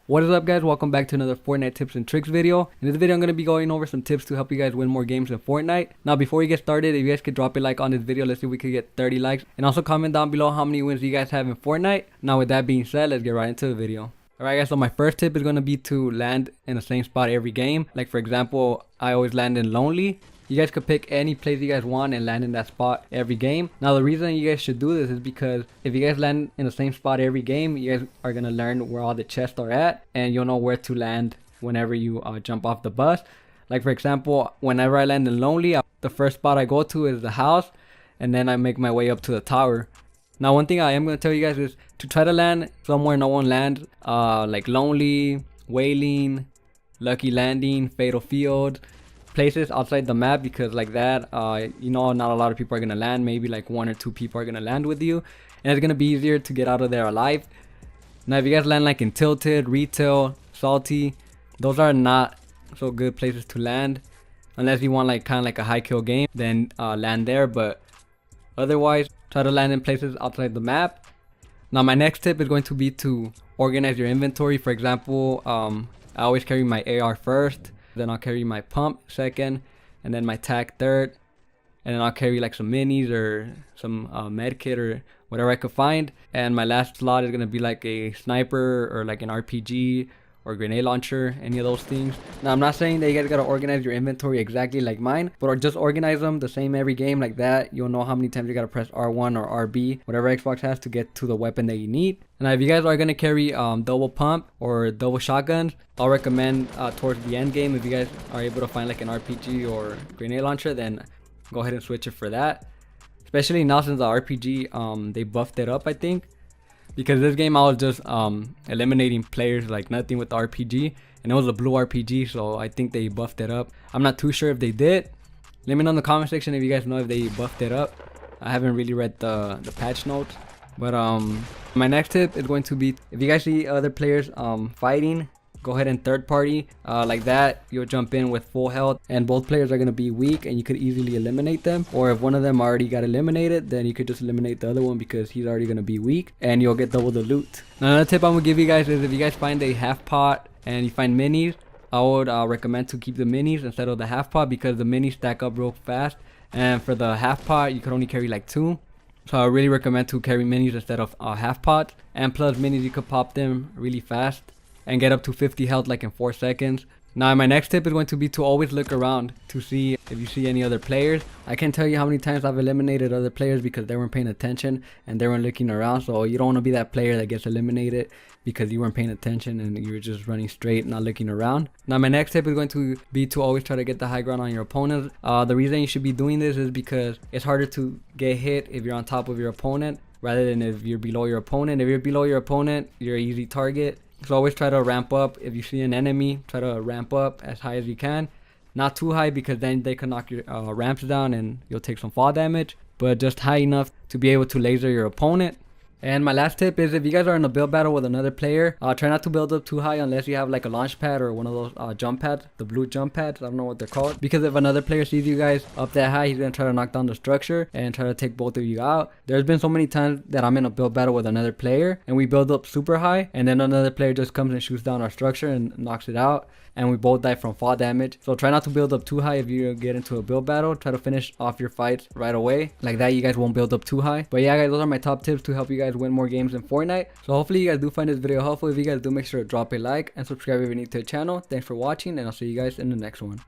What is up, guys? Welcome back to another Fortnite tips and tricks video. In this video I'm going to be going over some tips to help you guys win more games in Fortnite. Now before we get started, if you guys could drop a like on this video, let's see if we could get 30 likes. And also comment down below how many wins you guys have in Fortnite. Now with that being said, let's get right into the video. Alright guys, so my first tip is going to be to land in the same spot every game. Like for example, I always land in Lonely. You guys could pick any place you guys want and land in that spot every game. Now the reason you guys should do this is because if you guys land in the same spot every game, you guys are going to learn where all the chests are at and you'll know where to land whenever you jump off the bus. Like for example, whenever I land in Lonely, the first spot I go to is the house and then I make my way up to the tower. Now one thing I am going to tell you guys is to try to land somewhere no one lands, like Lonely, Wailing, Lucky Landing, Fatal Field, places outside the map, because like that you know, not a lot of people are gonna land. Maybe like 1 or 2 people are gonna land with you and it's gonna be easier to get out of there alive. Now if you guys land like in Tilted, Retail, Salty, those are not so good places to land unless you want like kind of like a high kill game, then land there. But otherwise try to land in places outside the map. Now my next tip is going to be to organize your inventory. For example, I always carry my AR first, then I'll carry my pump second, and then my tac third, and then I'll carry like some minis or some med kit or whatever I could find. And my last slot is gonna be like a sniper or like an RPG or grenade launcher, any of those things. Now I'm not saying that you guys gotta organize your inventory exactly like mine, but just organize them the same every game. Like that you'll know how many times you gotta press R1 or RB, whatever Xbox has, to get to the weapon that you need. Now if you guys are gonna carry double pump or double shotguns, I'll recommend towards the end game, if you guys are able to find like an RPG or grenade launcher, then go ahead and switch it for that. Especially now since the RPG they buffed it up, I think. Because this game I was just eliminating players like nothing with the RPG, and it was a blue RPG, so I think they buffed it up. I'm not too sure if they did. Let me know in the comment section if you guys know if they buffed it up. I haven't really read the patch notes. But my next tip is going to be, if you guys see other players fighting, go ahead and third party like that. You'll jump in with full health and both players are going to be weak and you could easily eliminate them. Or if one of them already got eliminated, then you could just eliminate the other one because he's already going to be weak and you'll get double the loot. Now another tip I'm going to give you guys is, if you guys find a half pot and you find minis, I would recommend to keep the minis instead of the half pot, because the minis stack up real fast, and for the half pot you could only carry like 2. So I really recommend to carry minis instead of half pots. And plus minis, you could pop them really fast and get up to 50 health like in 4 seconds. Now my next tip is going to be to always look around to see if you see any other players. I can't tell you how many times I've eliminated other players because they weren't paying attention and they weren't looking around. So you don't want to be that player that gets eliminated because you weren't paying attention and you were just running straight, not looking around. Now my next tip is going to be to always try to get the high ground on your opponents. The reason you should be doing this is because it's harder to get hit if you're on top of your opponent rather than if you're below your opponent. If you're below your opponent, you're an easy target. So always try to ramp up. If you see an enemy, try to ramp up as high as you can. Not too high because then they can knock your ramps down and you'll take some fall damage. But just high enough to be able to laser your opponent. And my last tip is, if you guys are in a build battle with another player, try not to build up too high unless you have like a launch pad or one of those jump pads, the blue jump pads. I don't know what they're called. Because if another player sees you guys up that high, he's going to try to knock down the structure and try to take both of you out. There's been so many times that I'm in a build battle with another player and we build up super high and then another player just comes and shoots down our structure and knocks it out. And we both die from fall damage. So try not to build up too high if you get into a build battle. Try to finish off your fights right away. Like that you guys won't build up too high. But yeah guys, those are my top tips to help you guys win more games in Fortnite. So hopefully you guys do find this video helpful. If you guys do, make sure to drop a like and subscribe if you're new to the channel. Thanks for watching and I'll see you guys in the next one.